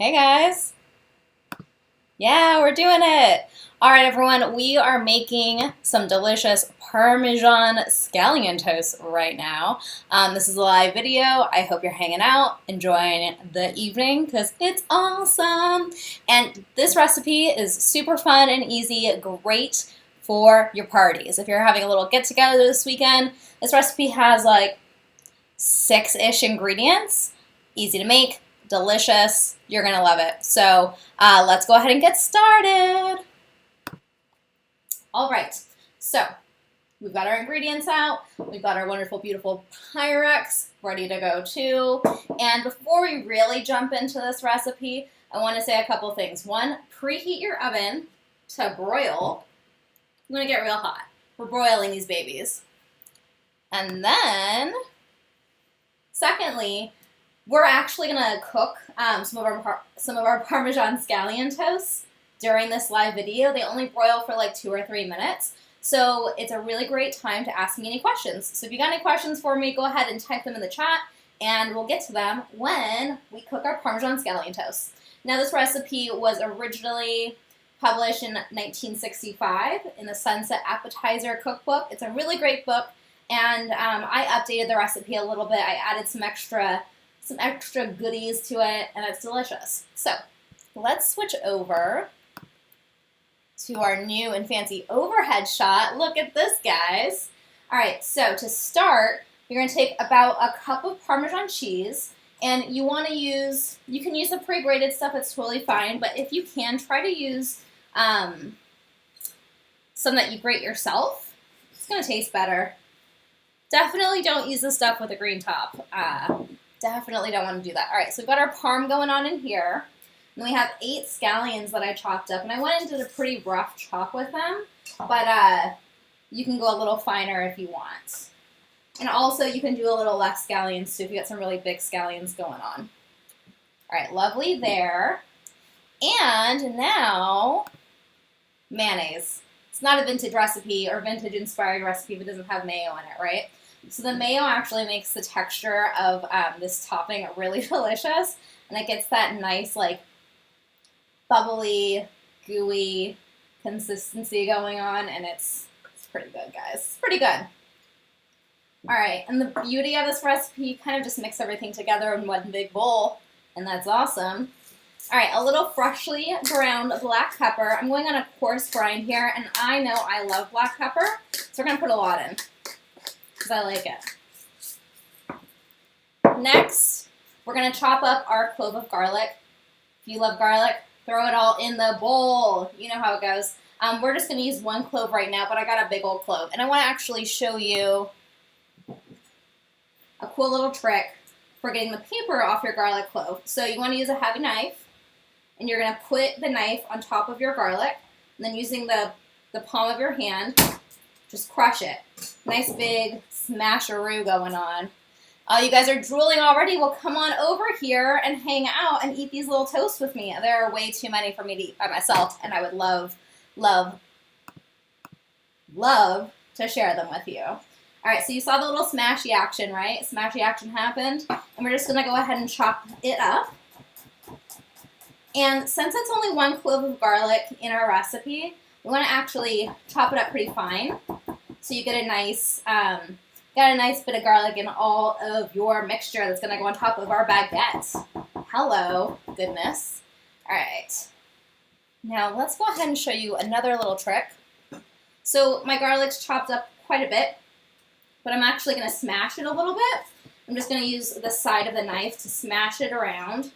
Hey guys. Yeah, we're doing it. All right, everyone, we are making some delicious Parmesan Scallion Toasts right now. This is a live video. I hope you're hanging out, enjoying the evening because it's awesome. And this recipe is super fun and easy, great for your parties. If you're having a little get together this weekend, this recipe has like 6-ish ingredients, easy to make, delicious. You're going to love it. So let's go ahead and get started. All right, so we've got our ingredients out. We've got our wonderful, beautiful Pyrex ready to go too. And before we really jump into this recipe, I want to say a couple things. One, preheat your oven to broil. I'm going to get real hot. We're broiling these babies. And then, secondly, we're actually going to cook some of our Parmesan Scallion toasts during this live video. They only broil for like 2 or 3 minutes, so it's a really great time to ask me any questions. So if you got any questions for me, go ahead and type them in the chat, and we'll get to them when we cook our Parmesan Scallion toasts. Now, this recipe was originally published in 1965 in the Sunset Appetizer Cookbook. It's a really great book, and I updated the recipe a little bit. I added some extra goodies to it, and it's delicious. So let's switch over to our new and fancy overhead shot. Look at this, guys. All right, so to start, you're going to take about a cup of Parmesan cheese, and you can use the pre-grated stuff. It's totally fine, but if you can, try to use some that you grate yourself. It's going to taste better. Definitely don't use the stuff with a green top. Definitely don't want to do that. All right, so we've got our parm going on in here. And we have 8 scallions that I chopped up. And I went and did a pretty rough chop with them. But you can go a little finer if you want. And also, you can do a little less scallions, too, if you got some really big scallions going on. All right, lovely there. And now, mayonnaise. It's not a vintage recipe or vintage-inspired recipe if it doesn't have mayo in it, right? So the mayo actually makes the texture of this topping really delicious, and it gets that nice, like, bubbly, gooey consistency going on, and it's pretty good, guys. It's pretty good. All right, and the beauty of this recipe, you kind of just mix everything together in one big bowl, and that's awesome. All right, a little freshly ground black pepper. I'm going on a coarse grind here, and I know I love black pepper, so we're going to put a lot in because I like it. Next, we're going to chop up our clove of garlic. If you love garlic, throw it all in the bowl. You know how it goes. We're just going to use 1 clove right now, but I got a big old clove. And I want to actually show you a cool little trick for getting the paper off your garlic clove. So you want to use a heavy knife, and you're going to put the knife on top of your garlic, and then using the palm of your hand, just crush it. Nice big smasheroo going on. You guys are drooling already? Well, come on over here and hang out and eat these little toasts with me. There are way too many for me to eat by myself, and I would love, love, love to share them with you. All right, so you saw the little smashy action, right? Smashy action happened, and we're just going to go ahead and chop it up. And since it's only 1 clove of garlic in our recipe, we want to actually chop it up pretty fine, so you get a nice bit of garlic in all of your mixture that's going to go on top of our baguette. Hello, goodness. All right. Now, let's go ahead and show you another little trick. So my garlic's chopped up quite a bit, but I'm actually going to smash it a little bit. I'm just going to use the side of the knife to smash it around.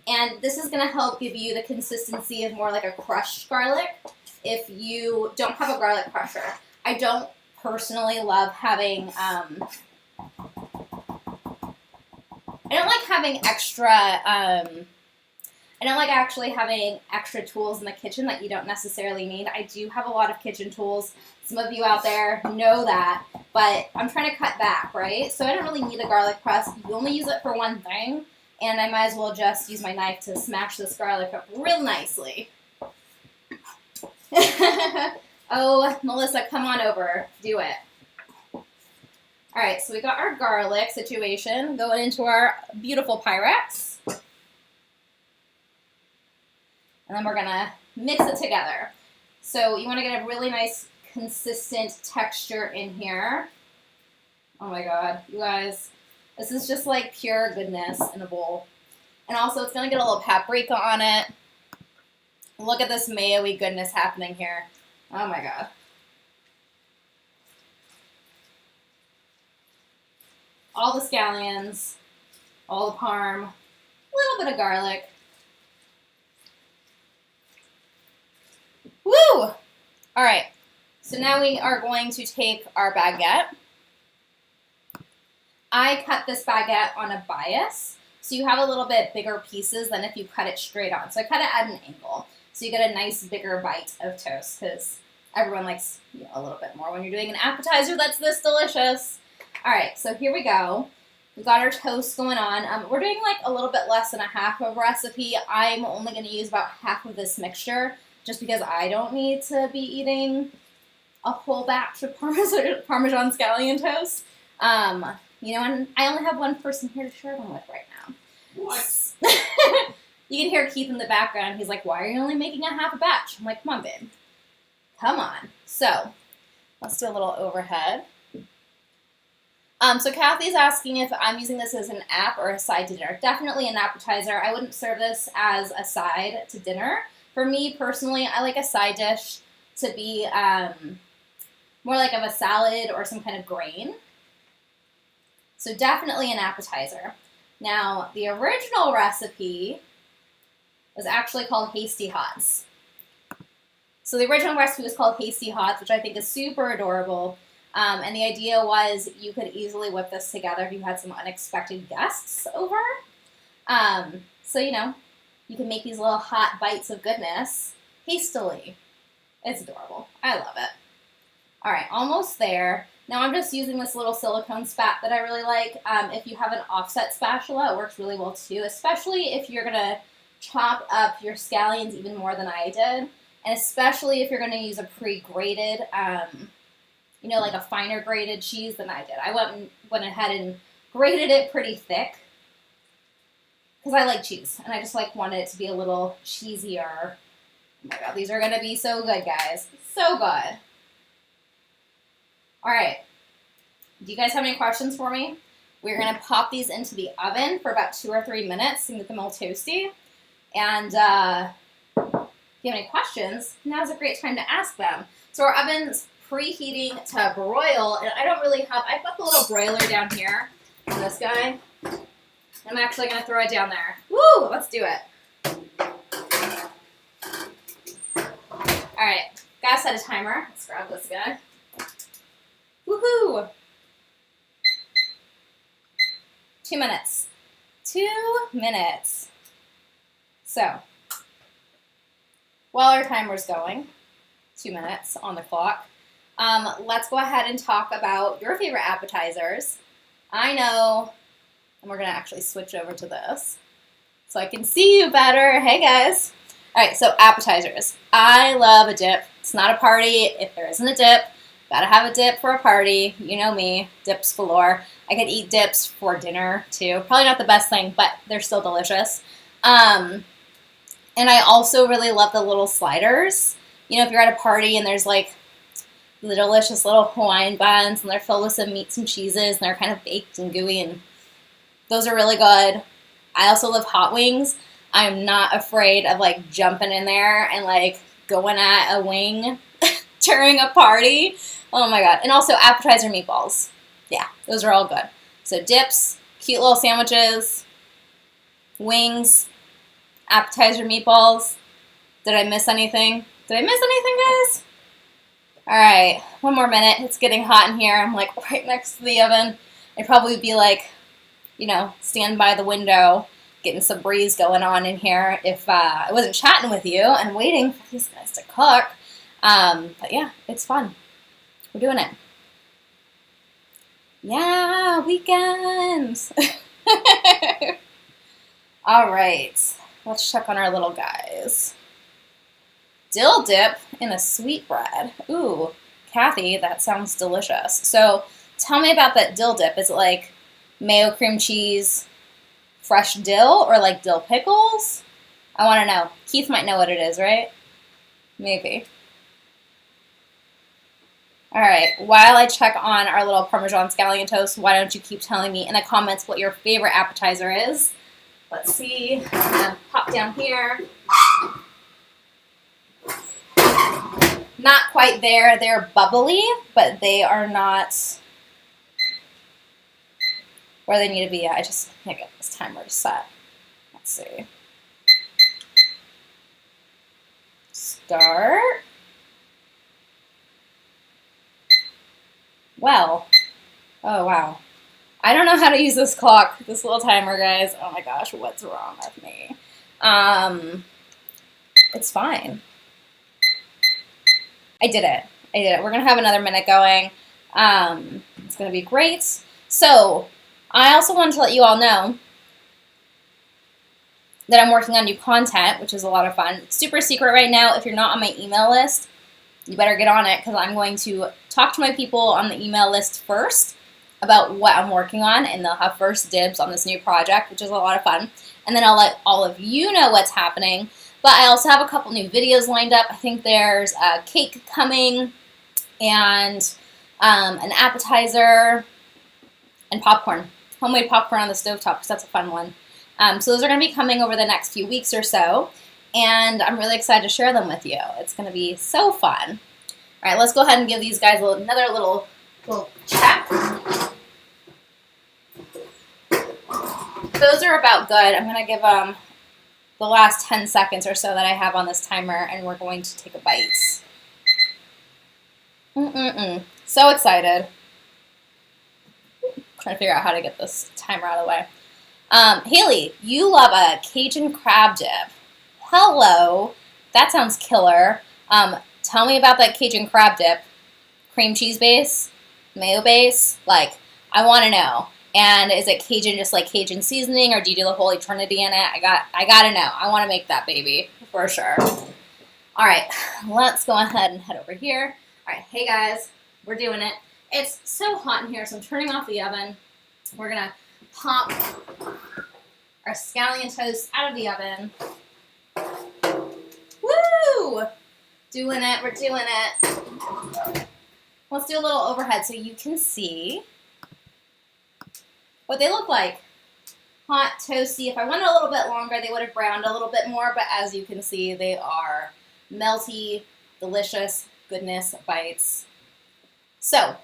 And this is going to help give you the consistency of more like a crushed garlic if you don't have a garlic crusher. I don't personally love having, I don't like having extra, I don't like actually having extra tools in the kitchen that you don't necessarily need. I do have a lot of kitchen tools. Some of you out there know that, but I'm trying to cut back, right? So I don't really need a garlic press. You only use it for one thing, and I might as well just use my knife to smash this garlic up real nicely. Oh, Melissa, come on over. Do it. All right, so we got our garlic situation going into our beautiful Pyrex. And then we're gonna mix it together. So you wanna get a really nice consistent texture in here. Oh my God, you guys, this is just like pure goodness in a bowl. And also it's gonna get a little paprika on it. Look at this mayo-y goodness happening here. Oh my God. All the scallions, all the parm, a little bit of garlic. Woo! All right, so now we are going to take our baguette. I cut this baguette on a bias, so you have a little bit bigger pieces than if you cut it straight on. So I cut it at an angle, so you get a nice bigger bite of toast, because everyone likes a little bit more when you're doing an appetizer that's this delicious. All right, so here we go. We got our toast going on. We're doing like a little bit less than a half of a recipe. I'm only going to use about half of this mixture, just because I don't need to be eating a whole batch of Parmesan Scallion Toasts. You know, and I only have one person here to share them with right now. What? You can hear Keith in the background. He's like, why are you only making a half a batch? I'm like, come on, babe. Come on. So, let's do a little overhead. So Kathy's asking if I'm using this as an app or a side to dinner. Definitely an appetizer. I wouldn't serve this as a side to dinner. For me, personally, I like a side dish to be more like of a salad or some kind of grain. So definitely an appetizer. Now, the original recipe was actually called Hasty Hots. So the original recipe was called Hasty Hots, which I think is super adorable. And the idea was you could easily whip this together if you had some unexpected guests over. So, you know, you can make these little hot bites of goodness hastily. It's adorable. I love it. All right, almost there. Now I'm just using this little silicone spat that I really like. If you have an offset spatula, it works really well too, especially if you're going to chop up your scallions even more than I did, and especially if you're going to use a pre-grated, you know, like a finer grated cheese than I did. I went ahead and grated it pretty thick because I like cheese, and I just wanted it to be a little cheesier. Oh my God, these are going to be so good, guys. So good. All right, do you guys have any questions for me? We're going to pop these into the oven for about 2 or 3 minutes and get them all toasty. And if you have any questions, now's a great time to ask them. So our oven's preheating to broil, and I don't really have, I've got the little broiler down here on this guy. I'm actually going to throw it down there. Woo, let's do it. All right, gotta set a timer. Let's grab this guy. Woohoo! 2 minutes. 2 minutes. So, while our timer's going, 2 minutes on the clock, let's go ahead and talk about your favorite appetizers. I know, and we're going to actually switch over to this so I can see you better. Hey, guys. All right, so appetizers. I love a dip. It's not a party if there isn't a dip. Gotta have a dip for a party. You know me, dips galore. I could eat dips for dinner too. Probably not the best thing, but they're still delicious. And I also really love the little sliders. You know, if you're at a party and there's like the delicious little Hawaiian buns and they're filled with some meats and cheeses and they're kind of baked and gooey, and those are really good. I also love hot wings. I'm not afraid of like jumping in there and like going at a wing during a party. Oh my God. And also appetizer meatballs. Yeah, those are all good. So dips, cute little sandwiches, wings, appetizer meatballs. Did I miss anything? Did I miss anything, guys? All right, 1 more minute. It's getting hot in here. I'm like right next to the oven. I'd probably be like, you know, stand by the window, getting some breeze going on in here if I wasn't chatting with you and waiting for these guys to cook. But yeah, it's fun. We're doing it. Yeah, weekends. All right, let's check on our little guys. Dill dip in a sweetbread. Ooh, Kathy, that sounds delicious. So tell me about that dill dip. Is it like mayo cream cheese, fresh dill, or like dill pickles? I want to know. Keith might know what it is, right? Maybe. All right, while I check on our little Parmesan Scallion Toast, why don't you keep telling me in the comments what your favorite appetizer is? Let's see. I'm gonna pop down here. Not quite there. They're bubbly, but they are not where they need to be yet. I just can't get this timer to set. Let's see. Start. Well, oh wow. I don't know how to use this clock, this little timer, guys. Oh my gosh, what's wrong with me? It's fine. I did it. We're gonna have another minute going. It's gonna be great. So, I also wanted to let you all know that I'm working on new content, which is a lot of fun. It's super secret right now. If you're not on my email list, you better get on it because I'm going to talk to my people on the email list first about what I'm working on, and they'll have first dibs on this new project, which is a lot of fun. And then I'll let all of you know what's happening. But I also have a couple new videos lined up. I think there's a cake coming and an appetizer and popcorn. Homemade popcorn on the stovetop because that's a fun one. So those are going to be coming over the next few weeks or so. And I'm really excited to share them with you. It's going to be so fun. All right, let's go ahead and give these guys another little check. Those are about good. I'm going to give them the last 10 seconds or so that I have on this timer, and we're going to take a bite. So excited. Trying to figure out how to get this timer out of the way. Haley, you love a Cajun crab dip. Hello. That sounds killer. Tell me about that Cajun crab dip. Cream cheese base? Mayo base? Like, I want to know. And is it Cajun just like Cajun seasoning, or do you do the Holy Trinity in it? I gotta know. I want to make that baby for sure. All right, let's go ahead and head over here. All right, hey guys, we're doing it. It's so hot in here, so I'm turning off the oven. We're gonna pop our scallion toast out of the oven. Woo! Doing it, we're doing it. Let's do a little overhead so you can see what they look like. Hot, toasty. If I went a little bit longer, they would have browned a little bit more, but as you can see, they are melty, delicious goodness bites. So,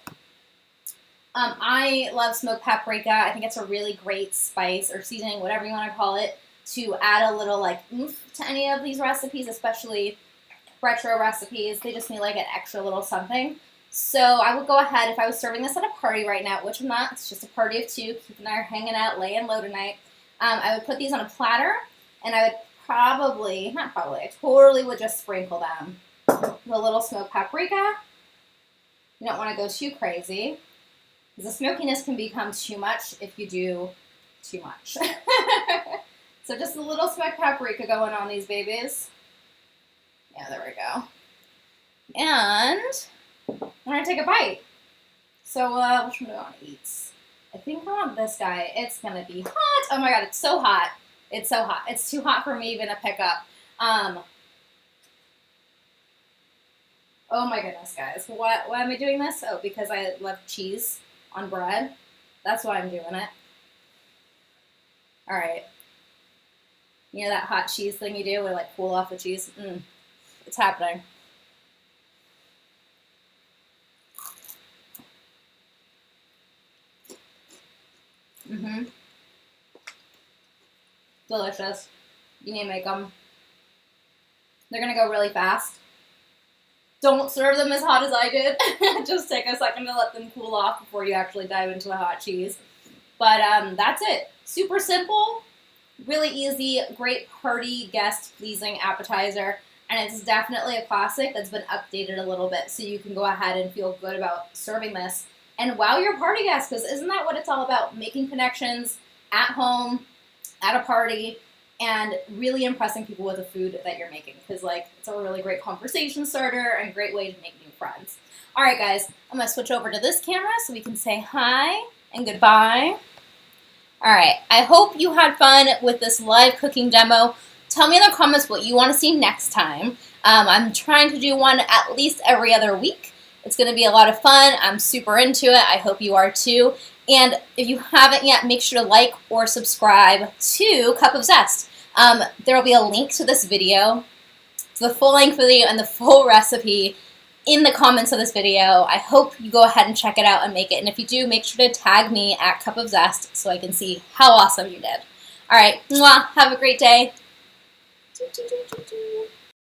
I love smoked paprika. I think it's a really great spice or seasoning, whatever you want to call it, to add a little like oomph to any of these recipes, especially retro recipes. They just need like an extra little something. So I would go ahead, if I was serving this at a party right now, which I'm not, it's just a party of two, Keith and I are hanging out, laying low tonight, I would put these on a platter, and I would I totally would just sprinkle them with a little smoked paprika. You don't want to go too crazy, because the smokiness can become too much if you do too much. So just a little smoked paprika going on these babies. Yeah, there we go. And I'm going to take a bite. So, which one do I want to eat? I think I want this guy. It's going to be hot. Oh my god, it's so hot. It's so hot. It's too hot for me even to pick up. Oh my goodness, guys. Why am I doing this? Oh, because I love cheese on bread. That's why I'm doing it. Alright. You know that hot cheese thing you do where like cool off the cheese? It's happening. Delicious. You need to make them. They're going to go really fast. Don't serve them as hot as I did. Just take a second to let them cool off before you actually dive into the hot cheese. But that's it. Super simple, really easy, great party guest pleasing appetizer. And it's definitely a classic that's been updated a little bit so you can go ahead and feel good about serving this and wow your party guests, because isn't that what it's all about? Making connections at home, at a party, and really impressing people with the food that you're making, because like it's a really great conversation starter and great way to make new friends. All right, guys, I'm going to switch over to this camera so we can say hi and goodbye. All right, I hope you had fun with this live cooking demo. Tell me in the comments what you want to see next time. I'm trying to do one at least every other week. It's going to be a lot of fun. I'm super into it. I hope you are too. And if you haven't yet, make sure to like or subscribe to Cup of Zest. There will be a link to this video, to the full-length video and the full recipe in the comments of this video. I hope you go ahead and check it out and make it. And if you do, make sure to tag me at Cup of Zest so I can see how awesome you did. All right, mwah, have a great day.